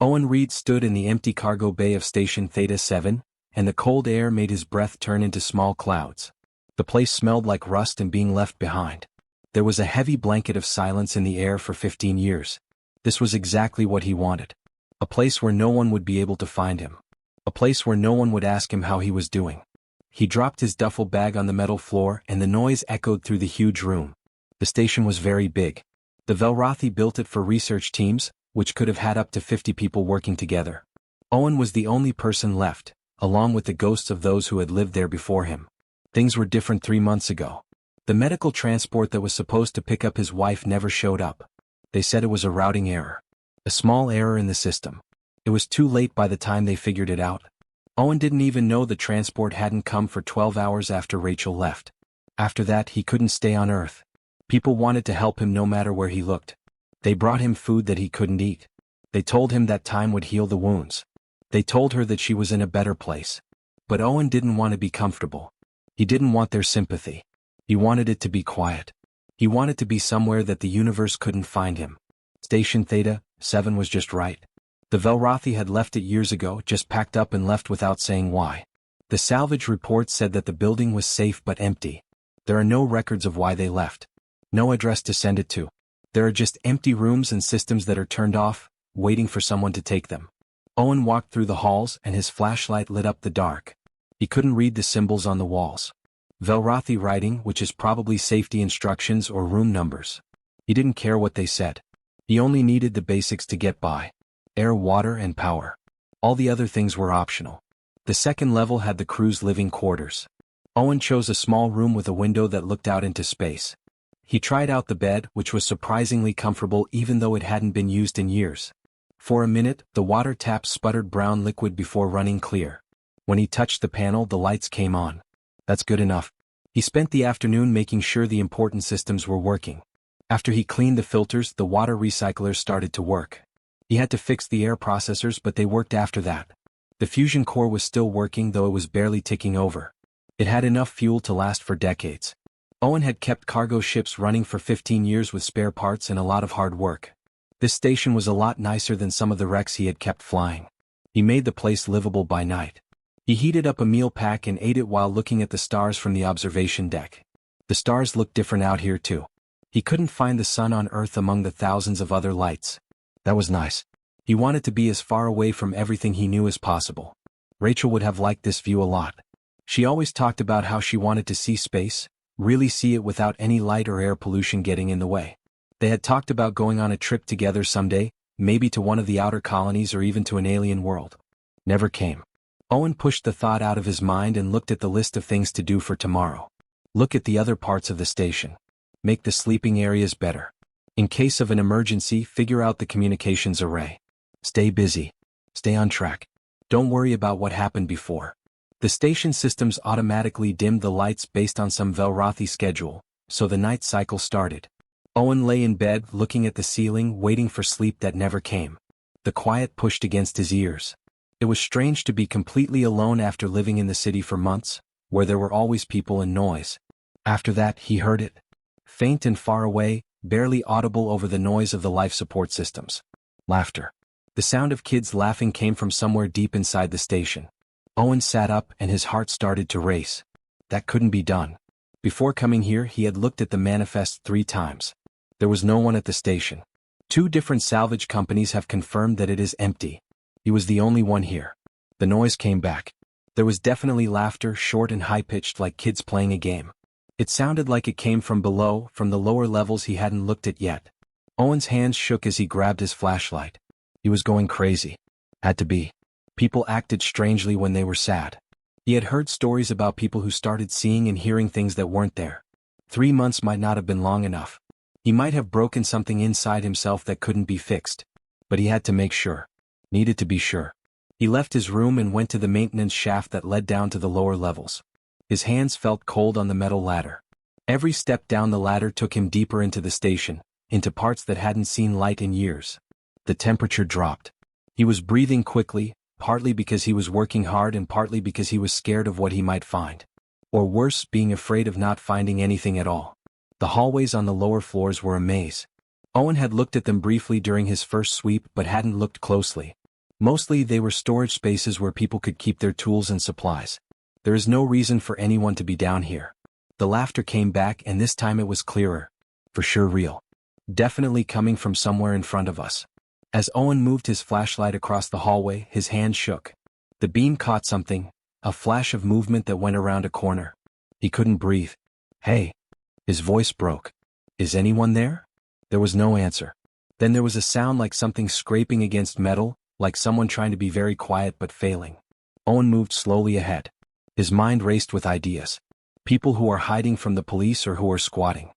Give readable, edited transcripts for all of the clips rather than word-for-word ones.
Owen Reed stood in the empty cargo bay of Station Theta-7, and the cold air made his breath turn into small clouds. The place smelled like rust and being left behind. There was a heavy blanket of silence in the air for 15 years. This was exactly what he wanted. A place where no one would be able to find him. A place where no one would ask him how he was doing. He dropped his duffel bag on the metal floor and the noise echoed through the huge room. The station was very big. The Velrothi built it for research teams, which could have had up to 50 people working together. Owen was the only person left, along with the ghosts of those who had lived there before him. Things were different 3 months ago. The medical transport that was supposed to pick up his wife never showed up. They said it was a routing error. A small error in the system. It was too late by the time they figured it out. Owen didn't even know the transport hadn't come for 12 hours after Rachel left. After that he couldn't stay on Earth. People wanted to help him no matter where he looked. They brought him food that he couldn't eat. They told him that time would heal the wounds. They told her that she was in a better place. But Owen didn't want to be comfortable. He didn't want their sympathy. He wanted it to be quiet. He wanted to be somewhere that the universe couldn't find him. Station Theta-7 was just right. The Velrothi had left it years ago, just packed up and left without saying why. The salvage report said that the building was safe but empty. There are no records of why they left. No address to send it to. There are just empty rooms and systems that are turned off, waiting for someone to take them. Owen walked through the halls and his flashlight lit up the dark. He couldn't read the symbols on the walls. Velrothi writing, which is probably safety instructions or room numbers. He didn't care what they said. He only needed the basics to get by. Air, water, and power. All the other things were optional. The second level had the crew's living quarters. Owen chose a small room with a window that looked out into space. He tried out the bed, which was surprisingly comfortable even though it hadn't been used in years. For a minute, the water tap sputtered brown liquid before running clear. When he touched the panel, the lights came on. That's good enough. He spent the afternoon making sure the important systems were working. After he cleaned the filters, the water recyclers started to work. He had to fix the air processors, but they worked after that. The fusion core was still working, though it was barely ticking over. It had enough fuel to last for decades. Owen had kept cargo ships running for 15 years with spare parts and a lot of hard work. This station was a lot nicer than some of the wrecks he had kept flying. He made the place livable by night. He heated up a meal pack and ate it while looking at the stars from the observation deck. The stars looked different out here too. He couldn't find the sun on Earth among the thousands of other lights. That was nice. He wanted to be as far away from everything he knew as possible. Rachel would have liked this view a lot. She always talked about how she wanted to see space, really see it without any light or air pollution getting in the way. They had talked about going on a trip together someday, maybe to one of the outer colonies or even to an alien world. Never came. Owen pushed the thought out of his mind and looked at the list of things to do for tomorrow. Look at the other parts of the station. Make the sleeping areas better. In case of an emergency, figure out the communications array. Stay busy. Stay on track. Don't worry about what happened before. The station systems automatically dimmed the lights based on some Velrothi schedule, so the night cycle started. Owen lay in bed, looking at the ceiling, waiting for sleep that never came. The quiet pushed against his ears. It was strange to be completely alone after living in the city for months, where there were always people and noise. After that, he heard it. Faint and far away, barely audible over the noise of the life support systems. Laughter. The sound of kids laughing came from somewhere deep inside the station. Owen sat up and his heart started to race. That couldn't be done. Before coming here, he had looked at the manifest 3 times. There was no one at the station. 2 different salvage companies have confirmed that it is empty. He was the only one here. The noise came back. There was definitely laughter, short and high-pitched like kids playing a game. It sounded like it came from below, from the lower levels he hadn't looked at yet. Owen's hands shook as he grabbed his flashlight. He was going crazy. Had to be. People acted strangely when they were sad. He had heard stories about people who started seeing and hearing things that weren't there. 3 months might not have been long enough. He might have broken something inside himself that couldn't be fixed. But he had to make sure. Needed to be sure. He left his room and went to the maintenance shaft that led down to the lower levels. His hands felt cold on the metal ladder. Every step down the ladder took him deeper into the station, into parts that hadn't seen light in years. The temperature dropped. He was breathing quickly, partly because he was working hard and partly because he was scared of what he might find. Or worse, being afraid of not finding anything at all. The hallways on the lower floors were a maze. Owen had looked at them briefly during his first sweep but hadn't looked closely. Mostly they were storage spaces where people could keep their tools and supplies. There is no reason for anyone to be down here. The laughter came back, and this time it was clearer. For sure real. Definitely coming from somewhere in front of us. As Owen moved his flashlight across the hallway, his hand shook. The beam caught something, a flash of movement that went around a corner. He couldn't breathe. Hey. His voice broke. Is anyone there? There was no answer. Then there was a sound like something scraping against metal, like someone trying to be very quiet but failing. Owen moved slowly ahead. His mind raced with ideas. People who are hiding from the police or who are squatting.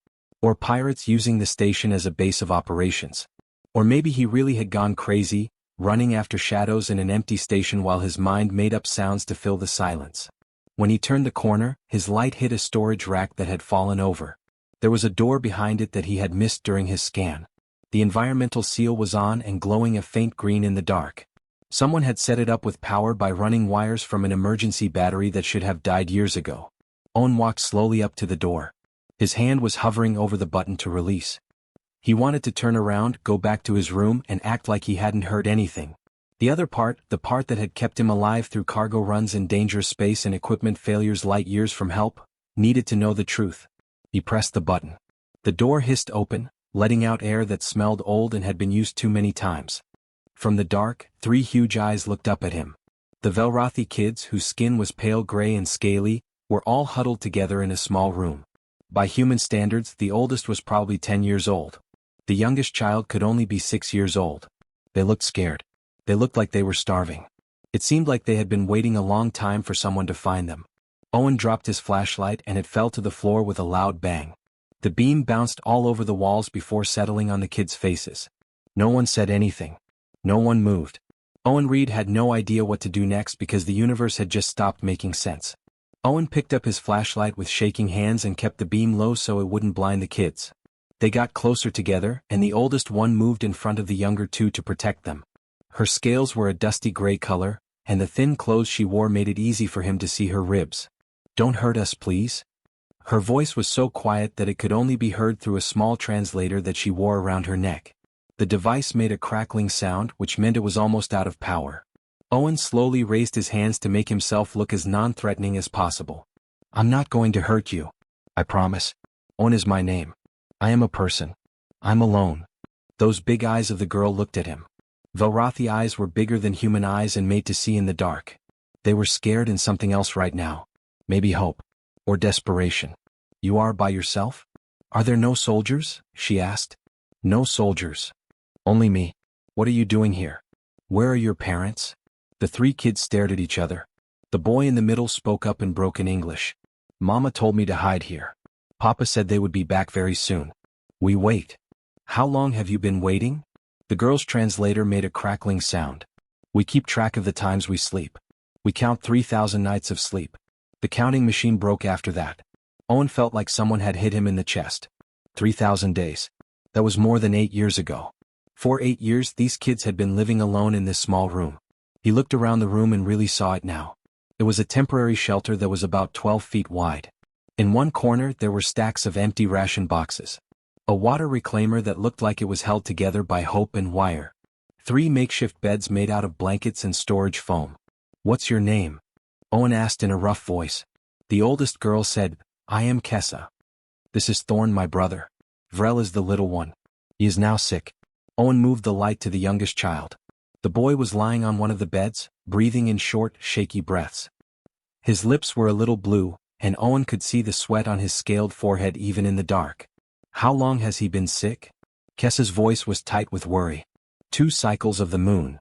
Or pirates using the station as a base of operations. Or maybe he really had gone crazy, running after shadows in an empty station while his mind made up sounds to fill the silence. When he turned the corner, his light hit a storage rack that had fallen over. There was a door behind it that he had missed during his scan. The environmental seal was on and glowing a faint green in the dark. Someone had set it up with power by running wires from an emergency battery that should have died years ago. Owen walked slowly up to the door. His hand was hovering over the button to release. He wanted to turn around, go back to his room, and act like he hadn't heard anything. The other part, the part that had kept him alive through cargo runs in dangerous space and equipment failures light years from help, needed to know the truth. He pressed the button. The door hissed open, letting out air that smelled old and had been used too many times. From the dark, 3 huge eyes looked up at him. The Velrothi kids, whose skin was pale gray and scaly, were all huddled together in a small room. By human standards, the oldest was probably 10 years old. The youngest child could only be 6 years old. They looked scared. They looked like they were starving. It seemed like they had been waiting a long time for someone to find them. Owen dropped his flashlight and it fell to the floor with a loud bang. The beam bounced all over the walls before settling on the kids' faces. No one said anything. No one moved. Owen Reed had no idea what to do next because the universe had just stopped making sense. Owen picked up his flashlight with shaking hands and kept the beam low so it wouldn't blind the kids. They got closer together, and the oldest one moved in front of the younger 2 to protect them. Her scales were a dusty gray color, and the thin clothes she wore made it easy for him to see her ribs. "Don't hurt us, please." Her voice was so quiet that it could only be heard through a small translator that she wore around her neck. The device made a crackling sound, which meant it was almost out of power. Owen slowly raised his hands to make himself look as non-threatening as possible. "I'm not going to hurt you. I promise. Owen is my name. I am a person. I'm alone." Those big eyes of the girl looked at him. Velrothi eyes were bigger than human eyes and made to see in the dark. They were scared and something else right now. Maybe hope. Or desperation. "You are by yourself? Are there no soldiers?" she asked. "No soldiers. Only me. What are you doing here? Where are your parents?" The 3 kids stared at each other. The boy in the middle spoke up in broken English. "Mama told me to hide here. Papa said they would be back very soon. We wait." "How long have you been waiting?" The girl's translator made a crackling sound. "We keep track of the times we sleep. We count 3,000 nights of sleep." The counting machine broke after that. Owen felt like someone had hit him in the chest. 3,000 days. That was more than 8 years ago. For 8 years these kids had been living alone in this small room. He looked around the room and really saw it now. It was a temporary shelter that was about 12 feet wide. In one corner there were stacks of empty ration boxes. A water reclaimer that looked like it was held together by hope and wire. 3 makeshift beds made out of blankets and storage foam. "What's your name?" Owen asked in a rough voice. The oldest girl said, "I am Kessa. This is Thorn, my brother. Vrel is the little one. He is now sick." Owen moved the light to the youngest child. The boy was lying on one of the beds, breathing in short, shaky breaths. His lips were a little blue, and Owen could see the sweat on his scaled forehead even in the dark. "How long has he been sick?" Kessa's voice was tight with worry. 2 cycles of the moon.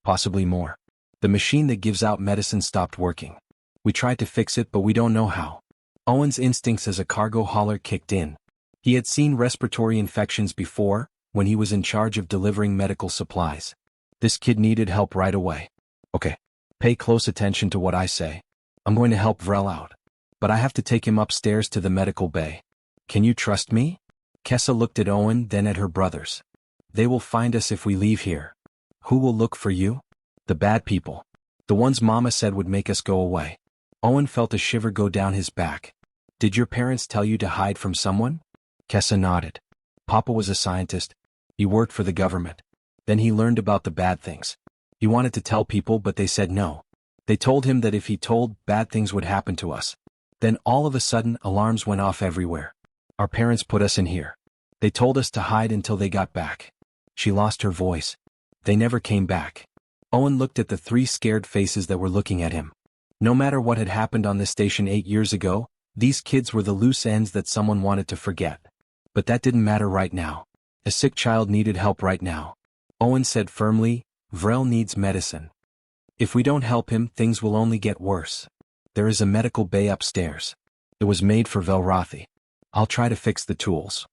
Possibly more. The machine that gives out medicine stopped working. We tried to fix it but we don't know how. Owen's instincts as a cargo hauler kicked in. He had seen respiratory infections before, when he was in charge of delivering medical supplies. This kid needed help right away. "Okay. Pay close attention to what I say. I'm going to help Vrel out. But I have to take him upstairs to the medical bay. Can you trust me?" Kessa looked at Owen, then at her brothers. "They will find us if we leave here." "Who will look for you?" "The bad people. The ones Mama said would make us go away." Owen felt a shiver go down his back. "Did your parents tell you to hide from someone?" Kessa nodded. "Papa was a scientist. He worked for the government. Then he learned about the bad things. He wanted to tell people but they said no. They told him that if he told, bad things would happen to us. Then all of a sudden alarms went off everywhere. Our parents put us in here. They told us to hide until they got back. She lost her voice. They never came back. Owen looked at the 3 scared faces that were looking at him. No matter what had happened on this station 8 years ago, these kids were the loose ends that someone wanted to forget. But that didn't matter right now. A sick child needed help right now. Owen said firmly, Vrel needs medicine. If we don't help him, things will only get worse. There is a medical bay upstairs. It was made for Velrothi. I'll try to fix the tools.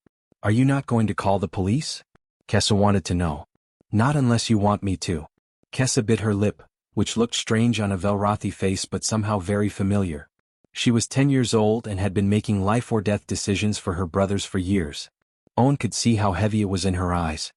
Are you not going to call the police? Kessa wanted to know. Not unless you want me to. Kessa bit her lip, which looked strange on a Velrothi face but somehow very familiar. She was 10 years old and had been making life-or-death decisions for her brothers for years. Owen could see how heavy it was in her eyes.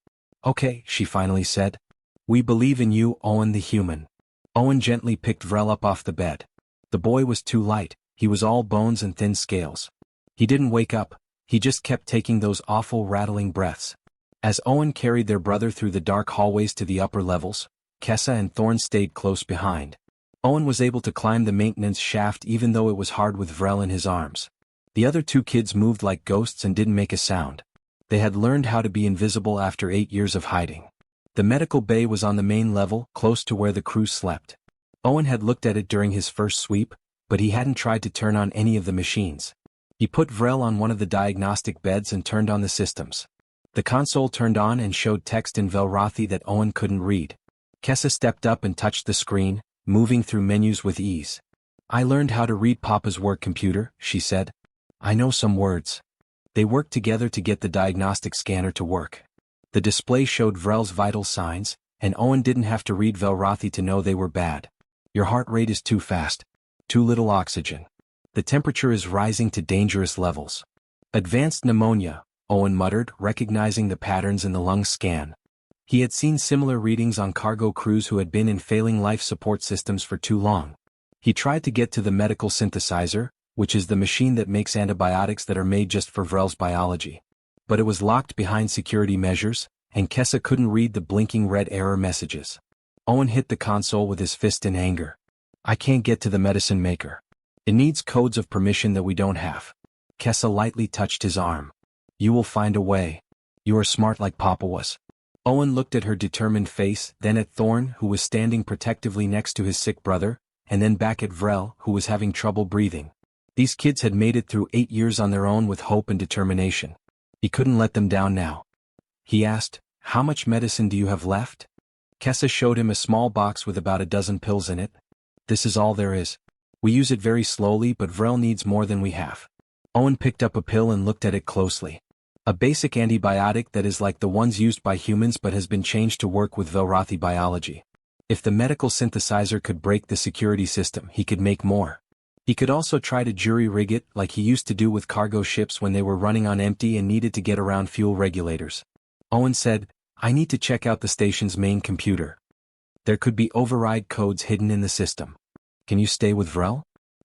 Okay, she finally said. We believe in you, Owen the human. Owen gently picked Vrel up off the bed. The boy was too light, he was all bones and thin scales. He didn't wake up, he just kept taking those awful rattling breaths. As Owen carried their brother through the dark hallways to the upper levels, Kessa and Thorn stayed close behind. Owen was able to climb the maintenance shaft even though it was hard with Vrel in his arms. The other 2 kids moved like ghosts and didn't make a sound. They had learned how to be invisible after 8 years of hiding. The medical bay was on the main level, close to where the crew slept. Owen had looked at it during his first sweep, but he hadn't tried to turn on any of the machines. He put Vrel on one of the diagnostic beds and turned on the systems. The console turned on and showed text in Velrothi that Owen couldn't read. Kessa stepped up and touched the screen, moving through menus with ease. I learned how to read Papa's work computer, she said. I know some words. They worked together to get the diagnostic scanner to work. The display showed Vrel's vital signs, and Owen didn't have to read Velrothi to know they were bad. Your heart rate is too fast. Too little oxygen. The temperature is rising to dangerous levels. Advanced pneumonia, Owen muttered, recognizing the patterns in the lung scan. He had seen similar readings on cargo crews who had been in failing life support systems for too long. He tried to get to the medical synthesizer, which is the machine that makes antibiotics that are made just for Vrel's biology. But it was locked behind security measures, and Kessa couldn't read the blinking red error messages. Owen hit the console with his fist in anger. I can't get to the medicine maker. It needs codes of permission that we don't have. Kessa lightly touched his arm. You will find a way. You are smart like Papa was. Owen looked at her determined face, then at Thorn, who was standing protectively next to his sick brother, and then back at Vrel, who was having trouble breathing. These kids had made it through 8 years on their own with hope and determination. He couldn't let them down now. He asked, How much medicine do you have left? Kessa showed him a small box with about a dozen pills in it. This is all there is. We use it very slowly, but Vrel needs more than we have. Owen picked up a pill and looked at it closely. A basic antibiotic that is like the ones used by humans but has been changed to work with Velrothi biology. If the medical synthesizer could break the security system, he could make more. He could also try to jury-rig it like he used to do with cargo ships when they were running on empty and needed to get around fuel regulators. Owen said, I need to check out the station's main computer. There could be override codes hidden in the system. Can you stay with Vrel?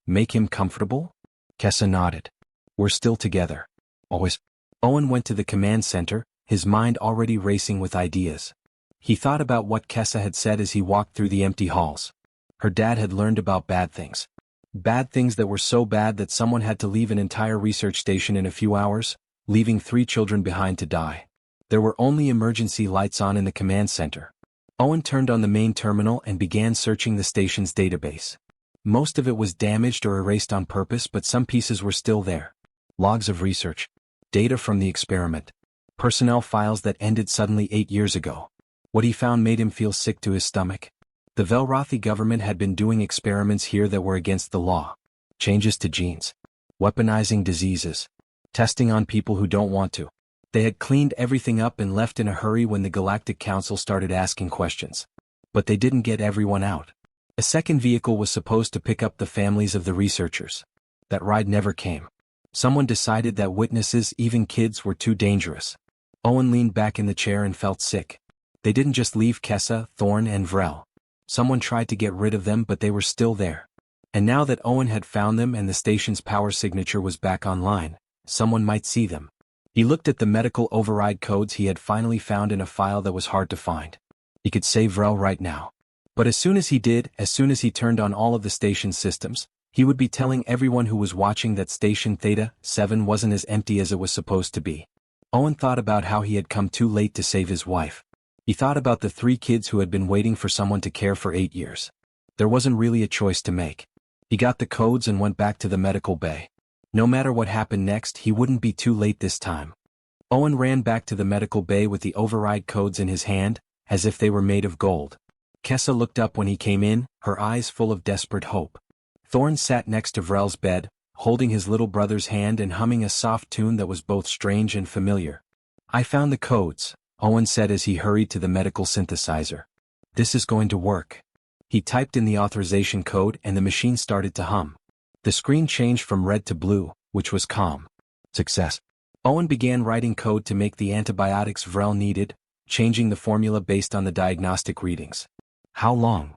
Make him comfortable? Kessa nodded. We're still together. Always. Owen went to the command center, his mind already racing with ideas. He thought about what Kessa had said as he walked through the empty halls. Her dad had learned about bad things. Bad things that were so bad that someone had to leave an entire research station in a few hours, leaving 3 children behind to die. There were only emergency lights on in the command center. Owen turned on the main terminal and began searching the station's database. Most of it was damaged or erased on purpose, but some pieces were still there. Logs of research. Data from the experiment. Personnel files that ended suddenly 8 years ago. What he found made him feel sick to his stomach. The Velrothi government had been doing experiments here that were against the law. Changes to genes. Weaponizing diseases. Testing on people who don't want to. They had cleaned everything up and left in a hurry when the Galactic Council started asking questions. But they didn't get everyone out. A second vehicle was supposed to pick up the families of the researchers. That ride never came. Someone decided that witnesses, even kids, were too dangerous. Owen leaned back in the chair and felt sick. They didn't just leave Kessa, Thorn, and Vrel. Someone tried to get rid of them, but they were still there. And now that Owen had found them and the station's power signature was back online, someone might see them. He looked at the medical override codes he had finally found in a file that was hard to find. He could save Vrel right now. But as soon as he did, as soon as he turned on all of the station's systems, he would be telling everyone who was watching that Station Theta-7 wasn't as empty as it was supposed to be. Owen thought about how he had come too late to save his wife. He thought about the 3 kids who had been waiting for someone to care for 8 years. There wasn't really a choice to make. He got the codes and went back to the medical bay. No matter what happened next, he wouldn't be too late this time. Owen ran back to the medical bay with the override codes in his hand, as if they were made of gold. Kessa looked up when he came in, her eyes full of desperate hope. Thorn sat next to Vrel's bed, holding his little brother's hand and humming a soft tune that was both strange and familiar. "I found the codes," Owen said as he hurried to the medical synthesizer. "This is going to work." He typed in the authorization code and the machine started to hum. The screen changed from red to blue, which was calm. Success. Owen began writing code to make the antibiotics Vrel needed, changing the formula based on the diagnostic readings. "How long?"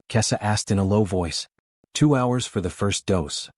Kessa asked in a low voice. 2 hours for the first dose.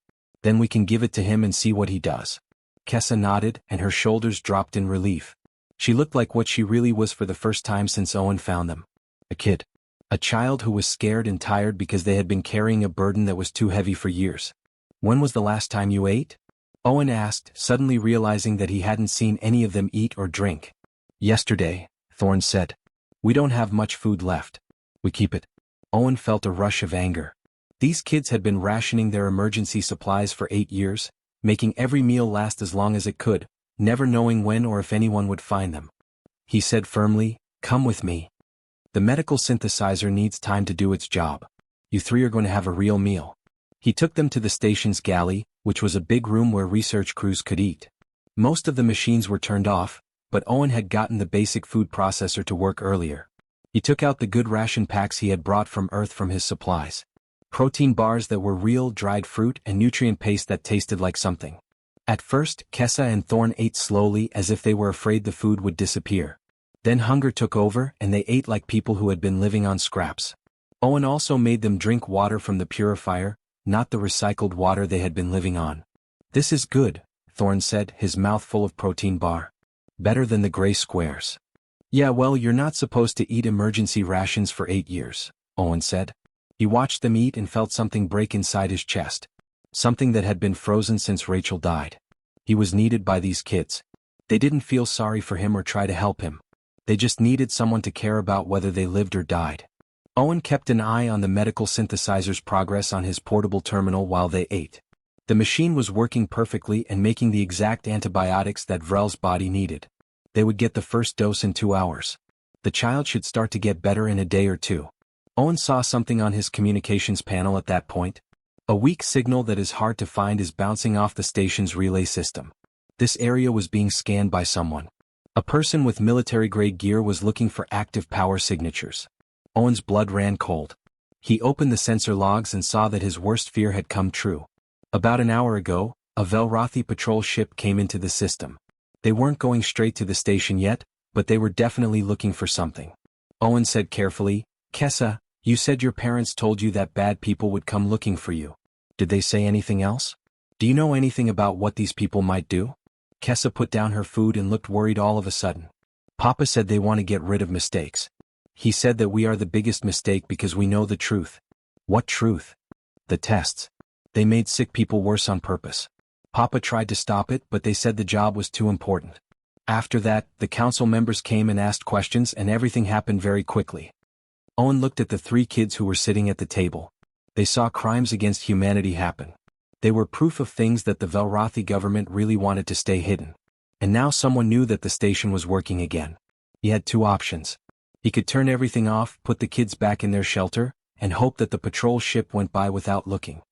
Then we can give it to him and see what he does." Kessa nodded, and her shoulders dropped in relief. She looked like what she really was for the first time since Owen found them. A kid. A child who was scared and tired because they had been carrying a burden that was too heavy for years. "When was the last time you ate?" Owen asked, suddenly realizing that he hadn't seen any of them eat or drink. "Yesterday," Thorn said. "We don't have much food left. We keep it." Owen felt a rush of anger. These kids had been rationing their emergency supplies for 8 years, making every meal last as long as it could, never knowing when or if anyone would find them. He said firmly, "Come with me. The medical synthesizer needs time to do its job. You 3 are going to have a real meal." He took them to the station's galley, which was a big room where research crews could eat. Most of the machines were turned off, but Owen had gotten the basic food processor to work earlier. He took out the good ration packs he had brought from Earth from his supplies. Protein bars that were real dried fruit and nutrient paste that tasted like something. At first, Kessa and Thorn ate slowly as if they were afraid the food would disappear. Then hunger took over and they ate like people who had been living on scraps. Owen also made them drink water from the purifier, not the recycled water they had been living on. "This is good," Thorn said, his mouth full of protein bar. "Better than the gray squares." "Yeah, well, you're not supposed to eat emergency rations for 8 years, Owen said. He watched them eat and felt something break inside his chest. Something that had been frozen since Rachel died. He was needed by these kids. They didn't feel sorry for him or try to help him. They just needed someone to care about whether they lived or died. Owen kept an eye on the medical synthesizer's progress on his portable terminal while they ate. The machine was working perfectly and making the exact antibiotics that Vrel's body needed. They would get the first dose in 2 hours. The child should start to get better in a day or 2. Owen saw something on his communications panel at that point. A weak signal that is hard to find is bouncing off the station's relay system. This area was being scanned by someone. A person with military-grade gear was looking for active power signatures. Owen's blood ran cold. He opened the sensor logs and saw that his worst fear had come true. About an hour ago, a Velrothi patrol ship came into the system. They weren't going straight to the station yet, but they were definitely looking for something. Owen said carefully, "Kessa, you said your parents told you that bad people would come looking for you. Did they say anything else? Do you know anything about what these people might do?" Kessa put down her food and looked worried all of a sudden. "Papa said they want to get rid of mistakes. He said that we are the biggest mistake because we know the truth." "What truth?" "The tests. They made sick people worse on purpose. Papa tried to stop it, but they said the job was too important. After that, the council members came and asked questions and everything happened very quickly." Owen looked at the 3 kids who were sitting at the table. They saw crimes against humanity happen. They were proof of things that the Velrothi government really wanted to stay hidden. And now someone knew that the station was working again. He had 2 options. He could turn everything off, put the kids back in their shelter, and hope that the patrol ship went by without looking.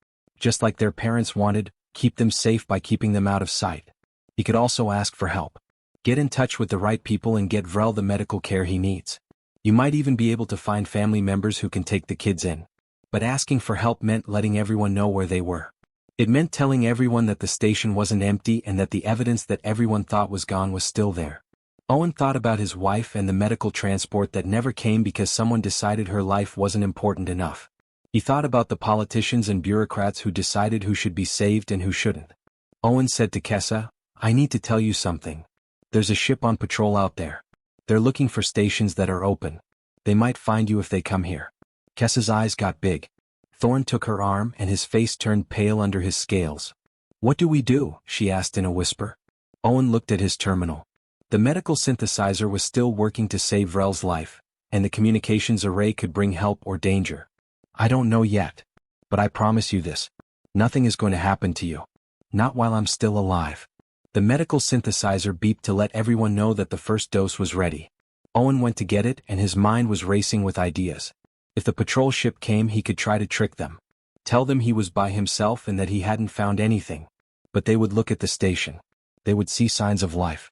Just like their parents wanted, keep them safe by keeping them out of sight. He could also ask for help. Get in touch with the right people and get Vrel the medical care he needs. You might even be able to find family members who can take the kids in. But asking for help meant letting everyone know where they were. It meant telling everyone that the station wasn't empty and that the evidence that everyone thought was gone was still there. Owen thought about his wife and the medical transport that never came because someone decided her life wasn't important enough. He thought about the politicians and bureaucrats who decided who should be saved and who shouldn't. Owen said to Kessa, "I need to tell you something. There's a ship on patrol out there. They're looking for stations that are open. They might find you if they come here." Kessa's eyes got big. Thorn took her arm and his face turned pale under his scales. "What do we do?" she asked in a whisper. Owen looked at his terminal. The medical synthesizer was still working to save Vrel's life, and the communications array could bring help or danger. "I don't know yet. But I promise you this. Nothing is going to happen to you. Not while I'm still alive." The medical synthesizer beeped to let everyone know that the first dose was ready. Owen went to get it and his mind was racing with ideas. If the patrol ship came, he could try to trick them. Tell them he was by himself and that he hadn't found anything. But they would look at the station. They would see signs of life.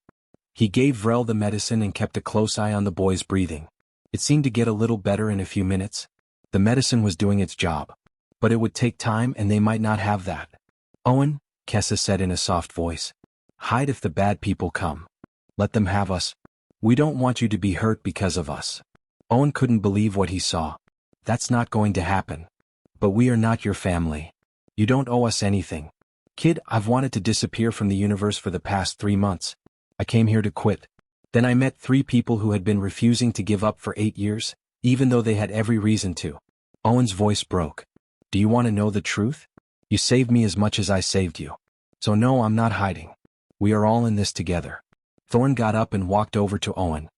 He gave Vrel the medicine and kept a close eye on the boy's breathing. It seemed to get a little better in a few minutes. The medicine was doing its job. But it would take time and they might not have that. "Owen," Kessa said in a soft voice. "Hide if the bad people come. Let them have us. We don't want you to be hurt because of us." Owen couldn't believe what he saw. "That's not going to happen. But we are not your family. You don't owe us anything. Kid, I've wanted to disappear from the universe for the past 3 months. I came here to quit. Then I met 3 people who had been refusing to give up for 8 years, even though they had every reason to." Owen's voice broke. "Do you want to know the truth? You saved me as much as I saved you. So no, I'm not hiding. We are all in this together." Thorn got up and walked over to Owen.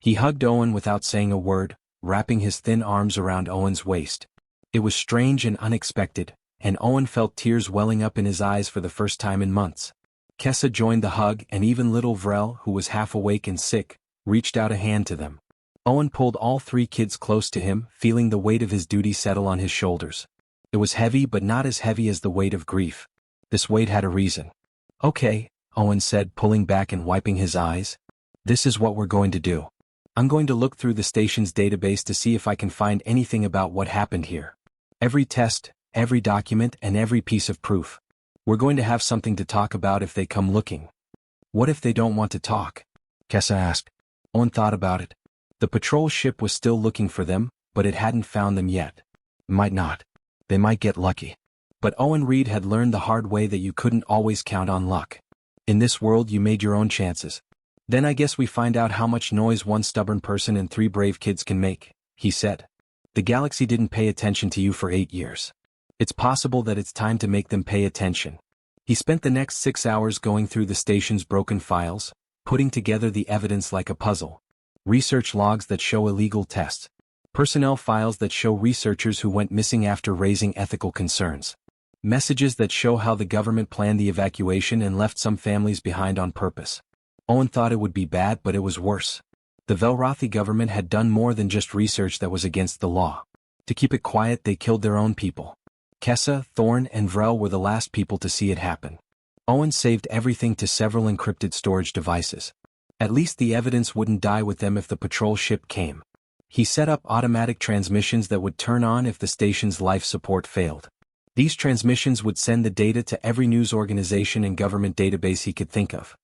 He hugged Owen without saying a word, wrapping his thin arms around Owen's waist. It was strange and unexpected, and Owen felt tears welling up in his eyes for the first time in months. Kessa joined the hug and even little Vrel, who was half awake and sick, reached out a hand to them. Owen pulled all 3 kids close to him, feeling the weight of his duty settle on his shoulders. It was heavy but not as heavy as the weight of grief. This weight had a reason. "Okay," Owen said, pulling back and wiping his eyes. "This is what we're going to do. I'm going to look through the station's database to see if I can find anything about what happened here. Every test, every document, and every piece of proof. We're going to have something to talk about if they come looking." "What if they don't want to talk?" Kessa asked. Owen thought about it. The patrol ship was still looking for them, but it hadn't found them yet. Might not. They might get lucky. But Owen Reed had learned the hard way that you couldn't always count on luck. In this world you made your own chances. "Then I guess we find out how much noise one stubborn person and 3 brave kids can make," he said. "The galaxy didn't pay attention to you for 8 years. It's possible that it's time to make them pay attention." He spent the next 6 hours going through the station's broken files, putting together the evidence like a puzzle. Research logs that show illegal tests. Personnel files that show researchers who went missing after raising ethical concerns. Messages that show how the government planned the evacuation and left some families behind on purpose. Owen thought it would be bad, but it was worse. The Velrothi government had done more than just research that was against the law. To keep it quiet, they killed their own people. Kessa, Thorn, and Vrel were the last people to see it happen. Owen saved everything to several encrypted storage devices. At least the evidence wouldn't die with them if the patrol ship came. He set up automatic transmissions that would turn on if the station's life support failed. These transmissions would send the data to every news organization and government database he could think of.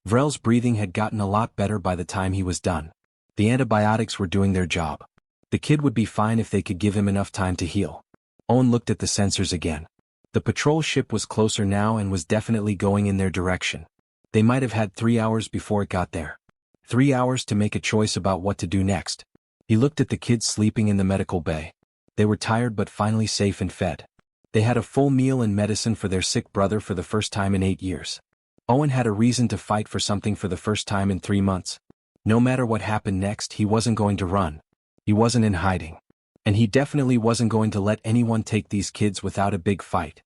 Vrel's breathing had gotten a lot better by the time he was done. The antibiotics were doing their job. The kid would be fine if they could give him enough time to heal. Owen looked at the sensors again. The patrol ship was closer now and was definitely going in their direction. They might have had 3 hours before it got there. 3 hours to make a choice about what to do next. He looked at the kids sleeping in the medical bay. They were tired but finally safe and fed. They had a full meal and medicine for their sick brother for the first time in 8 years. Owen had a reason to fight for something for the first time in 3 months. No matter what happened next, he wasn't going to run. He wasn't in hiding. And he definitely wasn't going to let anyone take these kids without a big fight.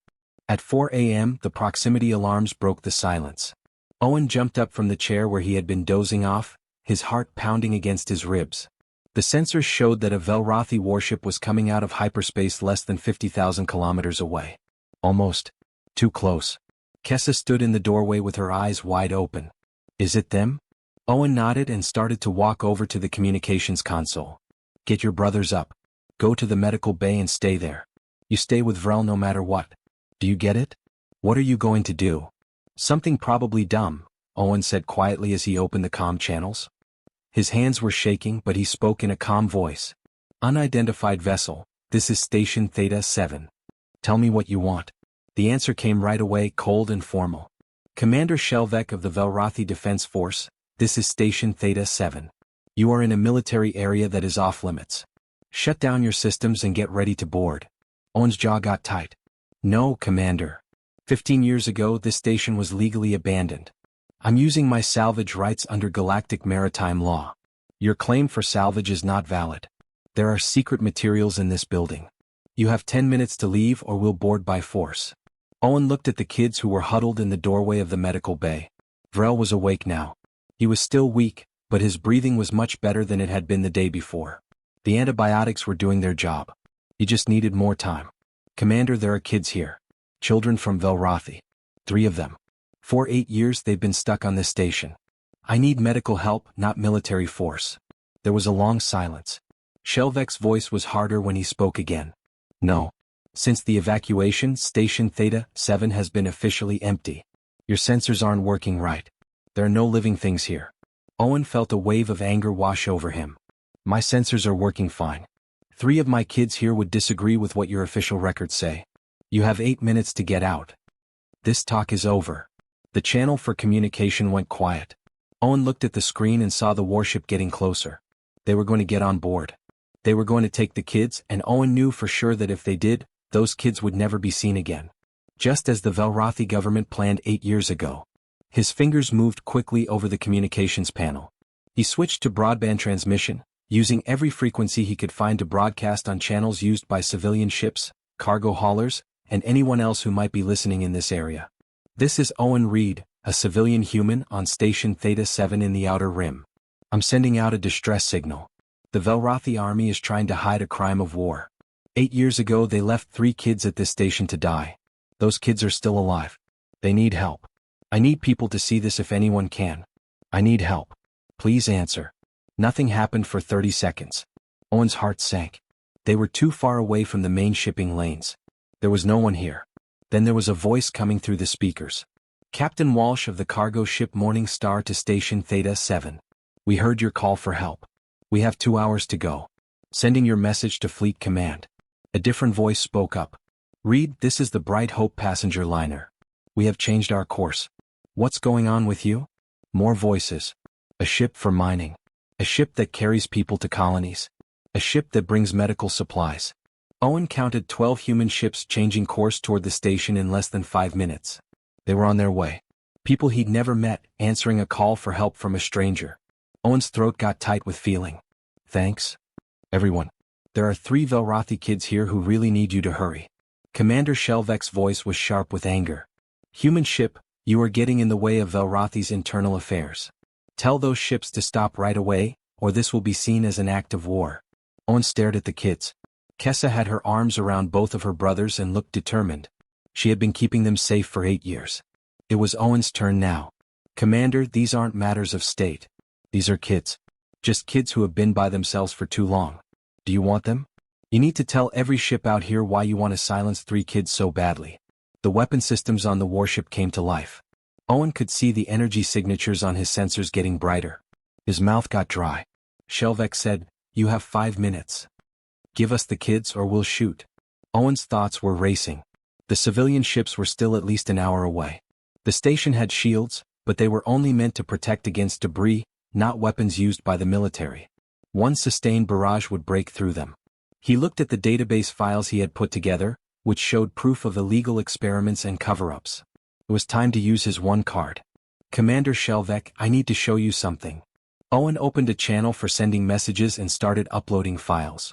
At 4 a.m., the proximity alarms broke the silence. Owen jumped up from the chair where he had been dozing off, his heart pounding against his ribs. The sensors showed that a Velrothi warship was coming out of hyperspace less than 50,000 kilometers away. Almost. Too close. Kessa stood in the doorway with her eyes wide open. "Is it them?" Owen nodded and started to walk over to the communications console. "Get your brothers up. Go to the medical bay and stay there. You stay with Vrel no matter what. Do you get it? What are you going to do?" "Something probably dumb," Owen said quietly as he opened the comm channels. His hands were shaking, but he spoke in a calm voice. "Unidentified vessel, this is Station Theta-7. Tell me what you want." The answer came right away, cold and formal. "Commander Shelvek of the Velrothi Defense Force, this is Station Theta-7. You are in a military area that is off limits. Shut down your systems and get ready to board. Owen's jaw got tight. No, Commander. 15 years ago this station was legally abandoned. I'm using my salvage rights under galactic maritime law. Your claim for salvage is not valid. There are secret materials in this building. You have 10 minutes to leave or we'll board by force. Owen looked at the kids who were huddled in the doorway of the medical bay. Vrel was awake now. He was still weak, but his breathing was much better than it had been the day before. The antibiotics were doing their job. He just needed more time. Commander, there are kids here. Children from Velrothi. 3 of them. For 8 years they've been stuck on this station. I need medical help, not military force. There was a long silence. Shelvek's voice was harder when he spoke again. No. Since the evacuation, Station Theta-7 has been officially empty. Your sensors aren't working right. There are no living things here. Owen felt a wave of anger wash over him. My sensors are working fine. 3 of my kids here would disagree with what your official records say. You have 8 minutes to get out. This talk is over. The channel for communication went quiet. Owen looked at the screen and saw the warship getting closer. They were going to get on board. They were going to take the kids, and Owen knew for sure that if they did, those kids would never be seen again. Just as the Velrothi government planned 8 years ago. His fingers moved quickly over the communications panel. He switched to broadband transmission, using every frequency he could find to broadcast on channels used by civilian ships, cargo haulers, and anyone else who might be listening in this area. This is Owen Reed, a civilian human on Station Theta-7 in the Outer Rim. I'm sending out a distress signal. The Velrothi army is trying to hide a crime of war. 8 years ago they left 3 kids at this station to die. Those kids are still alive. They need help. I need people to see this if anyone can. I need help. Please answer. Nothing happened for 30 seconds. Owen's heart sank. They were too far away from the main shipping lanes. There was no one here. Then there was a voice coming through the speakers. Captain Walsh of the cargo ship Morning Star to Station Theta-7. We heard your call for help. We have 2 hours to go. Sending your message to Fleet Command. A different voice spoke up. Reed, this is the Bright Hope passenger liner. We have changed our course. What's going on with you? More voices. A ship for mining. A ship that carries people to colonies. A ship that brings medical supplies. Owen counted 12 human ships changing course toward the station in less than 5 minutes. They were on their way. People he'd never met, answering a call for help from a stranger. Owen's throat got tight with feeling. Thanks. Everyone. There are 3 Velrothi kids here who really need you to hurry. Commander Shelvek's voice was sharp with anger. Human ship, you are getting in the way of Velrothi's internal affairs. Tell those ships to stop right away, or this will be seen as an act of war. Owen stared at the kids. Kessa had her arms around both of her brothers and looked determined. She had been keeping them safe for 8 years. It was Owen's turn now. Commander, these aren't matters of state. These are kids. Just kids who have been by themselves for too long. Do you want them? You need to tell every ship out here why you want to silence 3 kids so badly. The weapon systems on the warship came to life. Owen could see the energy signatures on his sensors getting brighter. His mouth got dry. Shelvek said, you have 5 minutes. Give us the kids or we'll shoot. Owen's thoughts were racing. The civilian ships were still at least an hour away. The station had shields, but they were only meant to protect against debris, not weapons used by the military. One sustained barrage would break through them. He looked at the database files he had put together, which showed proof of illegal experiments and cover-ups. It was time to use his one card. Commander Shelvek, I need to show you something. Owen opened a channel for sending messages and started uploading files.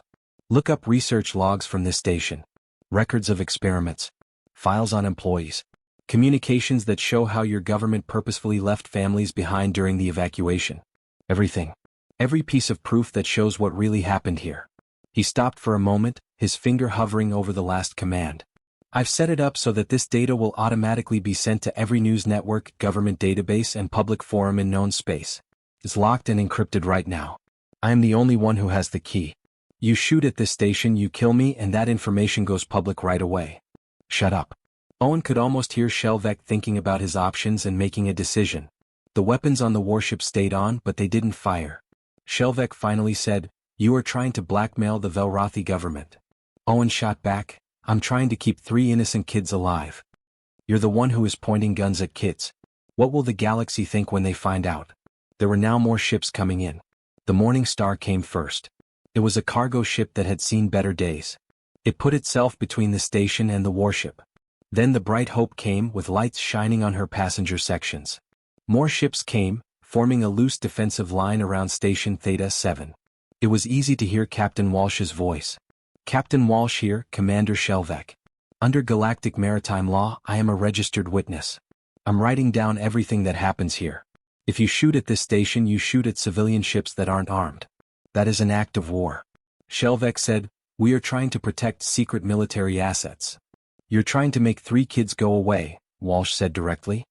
Look up research logs from this station. Records of experiments. Files on employees. Communications that show how your government purposefully left families behind during the evacuation. Everything. Every piece of proof that shows what really happened here. He stopped for a moment, his finger hovering over the last command. I've set it up so that this data will automatically be sent to every news network, government database and public forum in known space. It's locked and encrypted right now. I am the only one who has the key. You shoot at this station, you kill me, and that information goes public right away. Shut up. Owen could almost hear Shelvek thinking about his options and making a decision. The weapons on the warship stayed on, but they didn't fire. Shelvek finally said, you are trying to blackmail the Velrothi government. Owen shot back, I'm trying to keep 3 innocent kids alive. You're the one who is pointing guns at kids. What will the galaxy think when they find out? There were now more ships coming in. The Morning Star came first. It was a cargo ship that had seen better days. It put itself between the station and the warship. Then the Bright Hope came with lights shining on her passenger sections. More ships came, forming a loose defensive line around Station Theta-7. It was easy to hear Captain Walsh's voice. Captain Walsh here, Commander Shelvek. Under Galactic Maritime Law, I am a registered witness. I'm writing down everything that happens here. If you shoot at this station, you shoot at civilian ships that aren't armed. That is an act of war. Shelvek said, we are trying to protect secret military assets. You're trying to make 3 kids go away, Walsh said directly.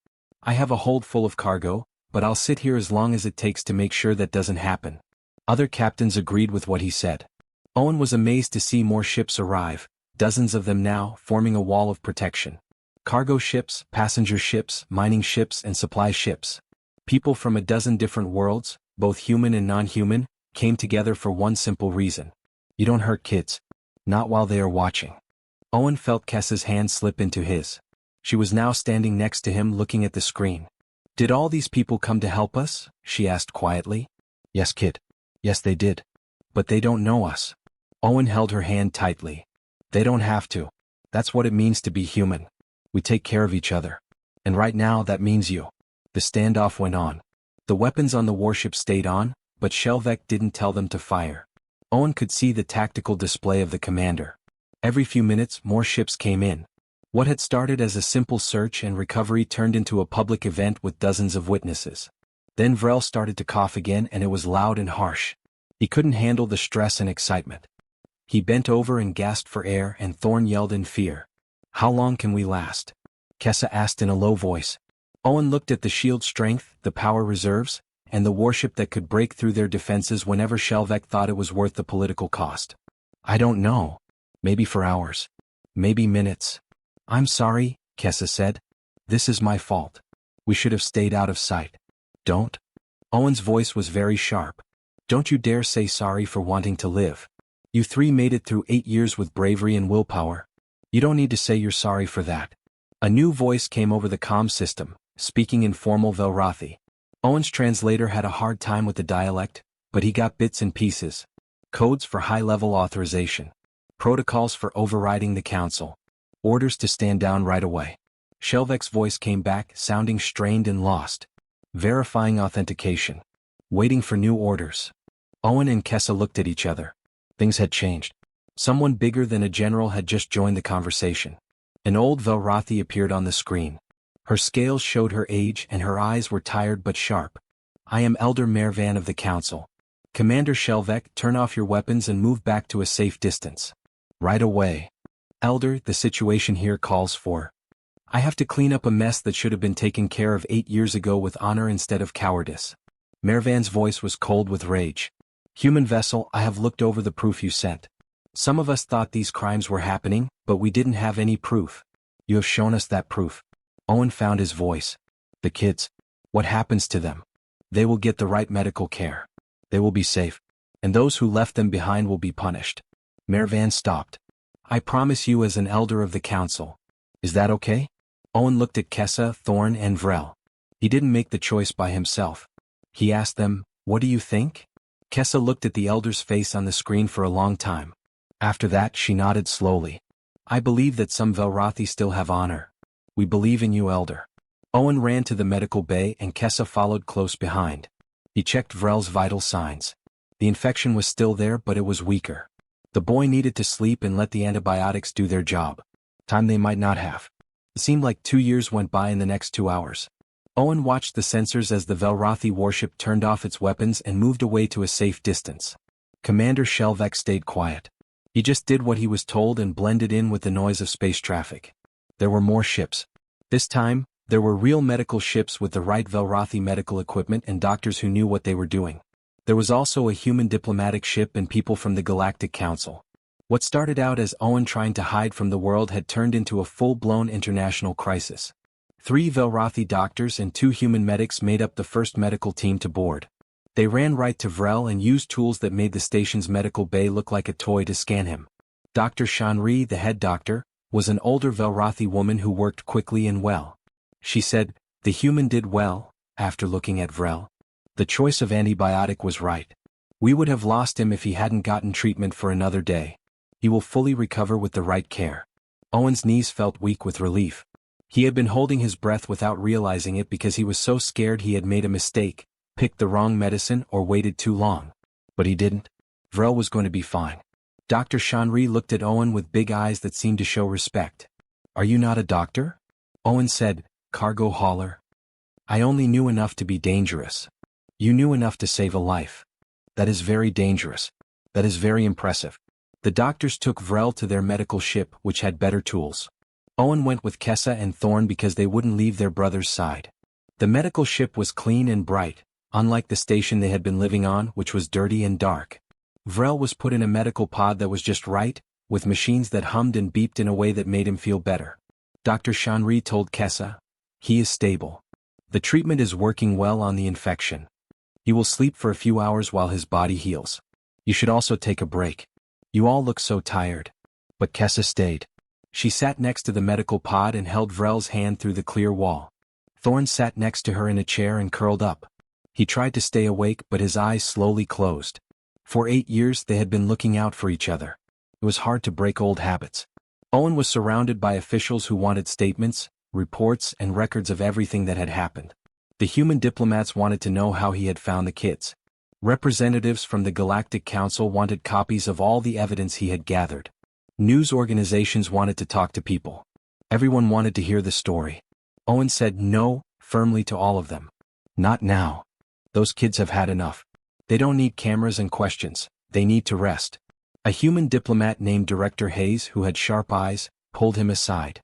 I have a hold full of cargo, but I'll sit here as long as it takes to make sure that doesn't happen. Other captains agreed with what he said. Owen was amazed to see more ships arrive, dozens of them now, forming a wall of protection. Cargo ships, passenger ships, mining ships and supply ships. People from a dozen different worlds, both human and non-human, came together for one simple reason. You don't hurt kids. Not while they are watching. Owen felt Kessa's hand slip into his. She was now standing next to him looking at the screen. Did all these people come to help us? She asked quietly. Yes, kid. Yes, they did. But they don't know us. Owen held her hand tightly. They don't have to. That's what it means to be human. We take care of each other. And right now that means you. The standoff went on. The weapons on the warship stayed on, but Shelvek didn't tell them to fire. Owen could see the tactical display of the commander. Every few minutes more ships came in. What had started as a simple search and recovery turned into a public event with dozens of witnesses. Then Vrel started to cough again and it was loud and harsh. He couldn't handle the stress and excitement. He bent over and gasped for air and Thorn yelled in fear. How long can we last? Kessa asked in a low voice. Owen looked at the shield strength, the power reserves, and the warship that could break through their defenses whenever Shelvek thought it was worth the political cost. I don't know. Maybe for hours. Maybe minutes. I'm sorry, Kessa said. This is my fault. We should have stayed out of sight. Don't. Owen's voice was very sharp. Don't you dare say sorry for wanting to live. You 3 made it through 8 years with bravery and willpower. You don't need to say you're sorry for that. A new voice came over the comm system, speaking in formal Velrothi. Owen's translator had a hard time with the dialect, but he got bits and pieces. Codes for high-level authorization. Protocols for overriding the council. Orders to stand down right away. Shelvek's voice came back, sounding strained and lost. Verifying authentication. Waiting for new orders. Owen and Kessa looked at each other. Things had changed. Someone bigger than a general had just joined the conversation. An old Velrothi appeared on the screen. Her scales showed her age and her eyes were tired but sharp. I am Elder Mervan of the Council. Commander Shelvek, turn off your weapons and move back to a safe distance. Right away. Elder, the situation here calls for. I have to clean up a mess that should have been taken care of 8 years ago with honor instead of cowardice. Mervan's voice was cold with rage. Human vessel, I have looked over the proof you sent. Some of us thought these crimes were happening, but we didn't have any proof. You have shown us that proof. Owen found his voice. The kids. What happens to them? They will get the right medical care. They will be safe. And those who left them behind will be punished. Mervan stopped. I promise you as an elder of the council. Is that okay? Owen looked at Kessa, Thorn and Vrel. He didn't make the choice by himself. He asked them, what do you think? Kessa looked at the elder's face on the screen for a long time. After that she nodded slowly. I believe that some Velrothi still have honor. We believe in you, Elder. Owen ran to the medical bay and Kessa followed close behind. He checked Vrel's vital signs. The infection was still there but it was weaker. The boy needed to sleep and let the antibiotics do their job. Time they might not have. It seemed like 2 years went by in the next 2 hours. Owen watched the sensors as the Velrothi warship turned off its weapons and moved away to a safe distance. Commander Shelvek stayed quiet. He just did what he was told and blended in with the noise of space traffic. There were more ships. This time, there were real medical ships with the right Velrothi medical equipment and doctors who knew what they were doing. There was also a human diplomatic ship and people from the Galactic Council. What started out as Owen trying to hide from the world had turned into a full-blown international crisis. 3 Velrothi doctors and 2 human medics made up the first medical team to board. They ran right to Vrel and used tools that made the station's medical bay look like a toy to scan him. Dr. Shanri, the head doctor, was an older Velrothi woman who worked quickly and well. She said, the human did well, after looking at Vrel. The choice of antibiotic was right. We would have lost him if he hadn't gotten treatment for another day. He will fully recover with the right care. Owen's knees felt weak with relief. He had been holding his breath without realizing it because he was so scared he had made a mistake, picked the wrong medicine or waited too long. But he didn't. Vrel was going to be fine. Dr. Shanri looked at Owen with big eyes that seemed to show respect. Are you not a doctor? Owen said, cargo hauler. I only knew enough to be dangerous. You knew enough to save a life. That is very dangerous. That is very impressive. The doctors took Vrel to their medical ship, which had better tools. Owen went with Kessa and Thorn because they wouldn't leave their brother's side. The medical ship was clean and bright, unlike the station they had been living on, which was dirty and dark. Vrel was put in a medical pod that was just right, with machines that hummed and beeped in a way that made him feel better. Dr. Shanri told Kessa, he is stable. The treatment is working well on the infection. He will sleep for a few hours while his body heals. You should also take a break. You all look so tired. But Kessa stayed. She sat next to the medical pod and held Vrel's hand through the clear wall. Thorn sat next to her in a chair and curled up. He tried to stay awake but his eyes slowly closed. For 8 years they had been looking out for each other. It was hard to break old habits. Owen was surrounded by officials who wanted statements, reports and records of everything that had happened. The human diplomats wanted to know how he had found the kids. Representatives from the Galactic Council wanted copies of all the evidence he had gathered. News organizations wanted to talk to people. Everyone wanted to hear the story. Owen said no, firmly to all of them. Not now. Those kids have had enough. They don't need cameras and questions, they need to rest. A human diplomat named Director Hayes, who had sharp eyes, pulled him aside.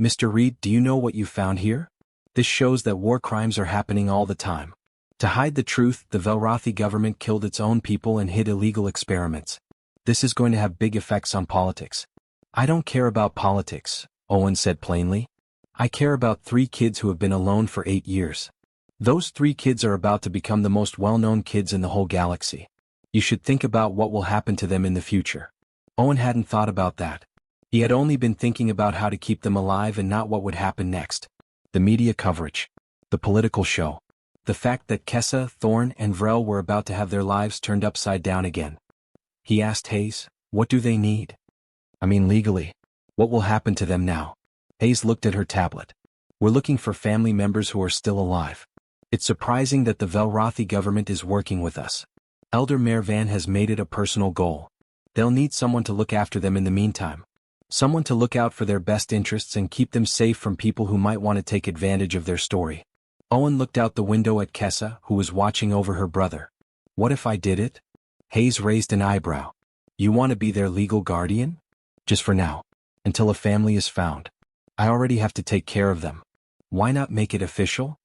Mr. Reed, do you know what you found here? This shows that war crimes are happening all the time. To hide the truth, the Velrothi government killed its own people and hid illegal experiments. This is going to have big effects on politics. I don't care about politics, Owen said plainly. I care about 3 kids who have been alone for 8 years. Those 3 kids are about to become the most well-known kids in the whole galaxy. You should think about what will happen to them in the future. Owen hadn't thought about that. He had only been thinking about how to keep them alive and not what would happen next. The media coverage. The political show. The fact that Kessa, Thorn and Vrel were about to have their lives turned upside down again. He asked Hayes, what do they need? I mean legally. What will happen to them now? Hayes looked at her tablet. We're looking for family members who are still alive. It's surprising that the Velrothi government is working with us. Elder Mervan has made it a personal goal. They'll need someone to look after them in the meantime. Someone to look out for their best interests and keep them safe from people who might want to take advantage of their story. Owen looked out the window at Kessa, who was watching over her brother. What if I did it? Hayes raised an eyebrow. You want to be their legal guardian? Just for now. Until a family is found. I already have to take care of them. Why not make it official?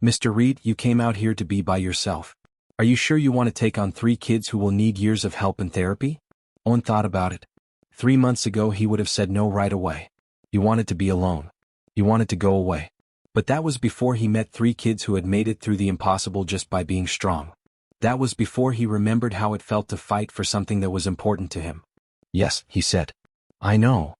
Mr. Reed, you came out here to be by yourself. Are you sure you want to take on 3 kids who will need years of help and therapy? Owen thought about it. 3 months ago he would have said no right away. He wanted to be alone. He wanted to go away. But that was before he met 3 kids who had made it through the impossible just by being strong. That was before he remembered how it felt to fight for something that was important to him. Yes, he said. I know.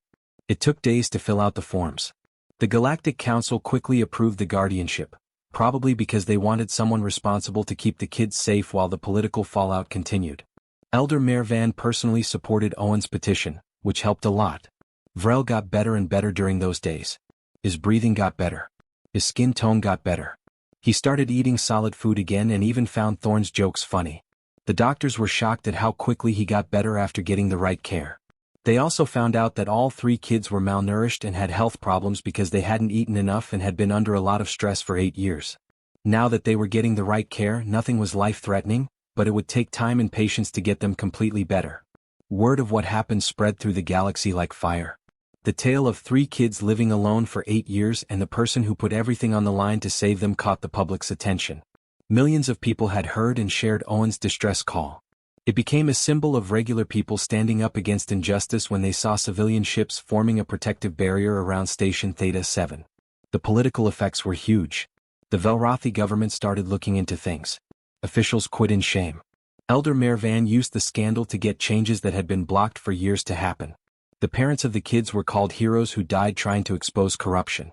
It took days to fill out the forms. The Galactic Council quickly approved the guardianship, probably because they wanted someone responsible to keep the kids safe while the political fallout continued. Elder Mervan personally supported Owen's petition, which helped a lot. Vrel got better and better during those days. His breathing got better. His skin tone got better. He started eating solid food again and even found Thorn's jokes funny. The doctors were shocked at how quickly he got better after getting the right care. They also found out that all 3 kids were malnourished and had health problems because they hadn't eaten enough and had been under a lot of stress for 8 years. Now that they were getting the right care, nothing was life-threatening, but it would take time and patience to get them completely better. Word of what happened spread through the galaxy like fire. The tale of 3 kids living alone for 8 years and the person who put everything on the line to save them caught the public's attention. Millions of people had heard and shared Owen's distress call. It became a symbol of regular people standing up against injustice when they saw civilian ships forming a protective barrier around Station Theta-7. The political effects were huge. The Velrothi government started looking into things. Officials quit in shame. Elder Mervan used the scandal to get changes that had been blocked for years to happen. The parents of the kids were called heroes who died trying to expose corruption.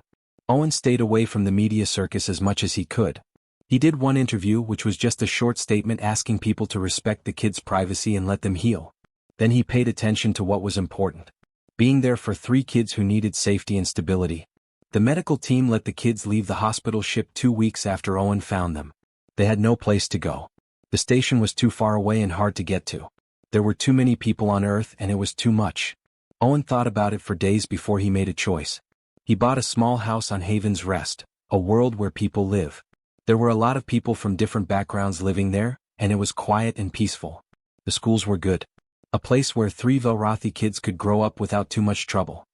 Owen stayed away from the media circus as much as he could. He did one interview which was just a short statement asking people to respect the kids' privacy and let them heal. Then he paid attention to what was important. Being there for 3 kids who needed safety and stability. The medical team let the kids leave the hospital ship 2 weeks after Owen found them. They had no place to go. The station was too far away and hard to get to. There were too many people on Earth and it was too much. Owen thought about it for days before he made a choice. He bought a small house on Haven's Rest, a world where people live. There were a lot of people from different backgrounds living there, and it was quiet and peaceful. The schools were good. A place where 3 Velrothi kids could grow up without too much trouble.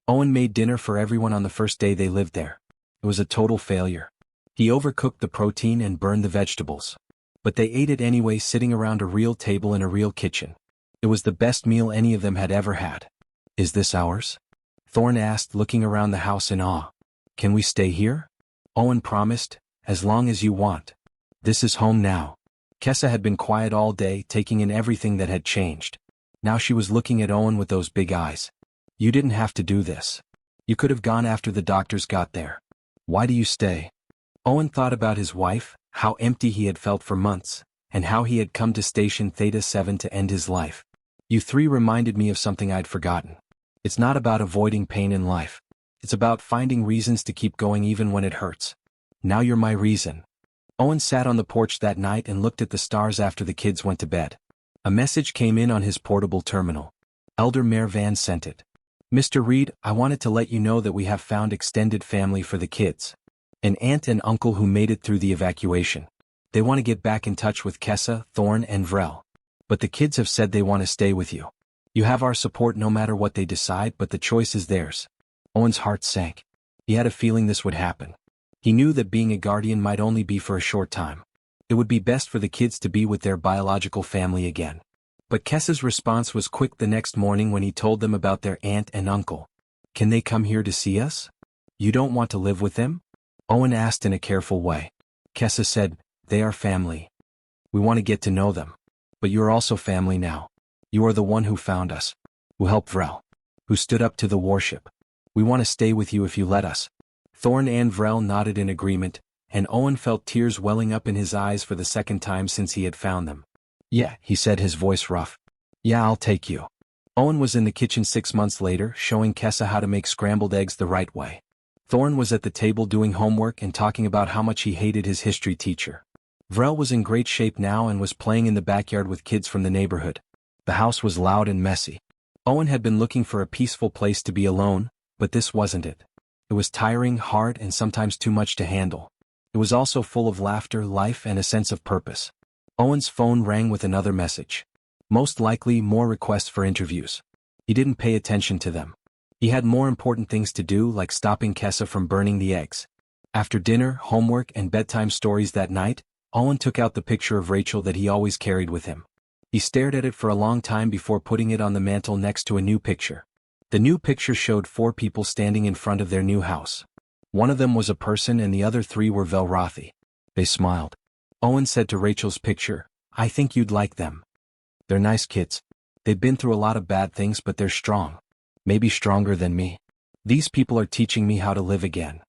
Owen made dinner for everyone on the first day they lived there. It was a total failure. He overcooked the protein and burned the vegetables. But they ate it anyway, sitting around a real table in a real kitchen. It was the best meal any of them had ever had. "Is this ours?" Thorn asked, looking around the house in awe. "Can we stay here?" Owen promised, "As long as you want. This is home now." Kessa had been quiet all day, taking in everything that had changed. Now she was looking at Owen with those big eyes. "You didn't have to do this. You could have gone after the doctors got there. Why do you stay?" Owen thought about his wife, how empty he had felt for months, and how he had come to Station Theta-7 to end his life. "You 3 reminded me of something I'd forgotten. It's not about avoiding pain in life. It's about finding reasons to keep going even when it hurts. Now you're my reason." Owen sat on the porch that night and looked at the stars after the kids went to bed. A message came in on his portable terminal. Elder Mayor Van sent it. "Mr. Reed, I wanted to let you know that we have found extended family for the kids. An aunt and uncle who made it through the evacuation. They want to get back in touch with Kessa, Thorn and Vrel. But the kids have said they want to stay with you. You have our support no matter what they decide, but the choice is theirs." Owen's heart sank. He had a feeling this would happen. He knew that being a guardian might only be for a short time. It would be best for the kids to be with their biological family again. But Kessa's response was quick the next morning when he told them about their aunt and uncle. "Can they come here to see us? You don't want to live with them?" Owen asked in a careful way. Kessa said, "They are family. We want to get to know them. But you are also family now. You are the one who found us, who helped Vrel, who stood up to the warship. We want to stay with you if you let us." Thorn and Vrel nodded in agreement, and Owen felt tears welling up in his eyes for the second time since he had found them. "Yeah," he said, his voice rough. "Yeah, I'll take you." Owen was in the kitchen 6 months later, showing Kessa how to make scrambled eggs the right way. Thorn was at the table doing homework and talking about how much he hated his history teacher. Vrel was in great shape now and was playing in the backyard with kids from the neighborhood. The house was loud and messy. Owen had been looking for a peaceful place to be alone, but this wasn't it. It was tiring, hard, and sometimes too much to handle. It was also full of laughter, life, and a sense of purpose. Owen's phone rang with another message. Most likely more requests for interviews. He didn't pay attention to them. He had more important things to do, like stopping Kessa from burning the eggs. After dinner, homework, and bedtime stories that night, Owen took out the picture of Rachel that he always carried with him. He stared at it for a long time before putting it on the mantel next to a new picture. The new picture showed 4 people standing in front of their new house. One of them was a person and the other 3 were Velrothi. They smiled. Owen said to Rachel's picture, "I think you'd like them. They're nice kids. They've been through a lot of bad things, but they're strong. Maybe stronger than me. These people are teaching me how to live again."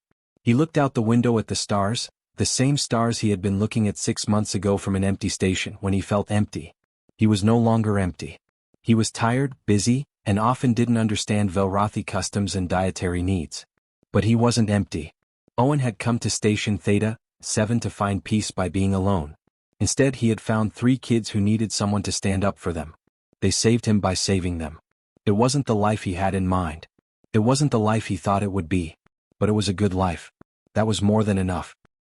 He looked out the window at the stars, the same stars he had been looking at 6 months ago from an empty station when he felt empty. He was no longer empty. He was tired, busy, and often didn't understand Velrothi customs and dietary needs. But he wasn't empty. Owen had come to Station Theta-7 to find peace by being alone. Instead, he had found 3 kids who needed someone to stand up for them. They saved him by saving them. It wasn't the life he had in mind. It wasn't the life he thought it would be. But it was a good life. That was more than enough.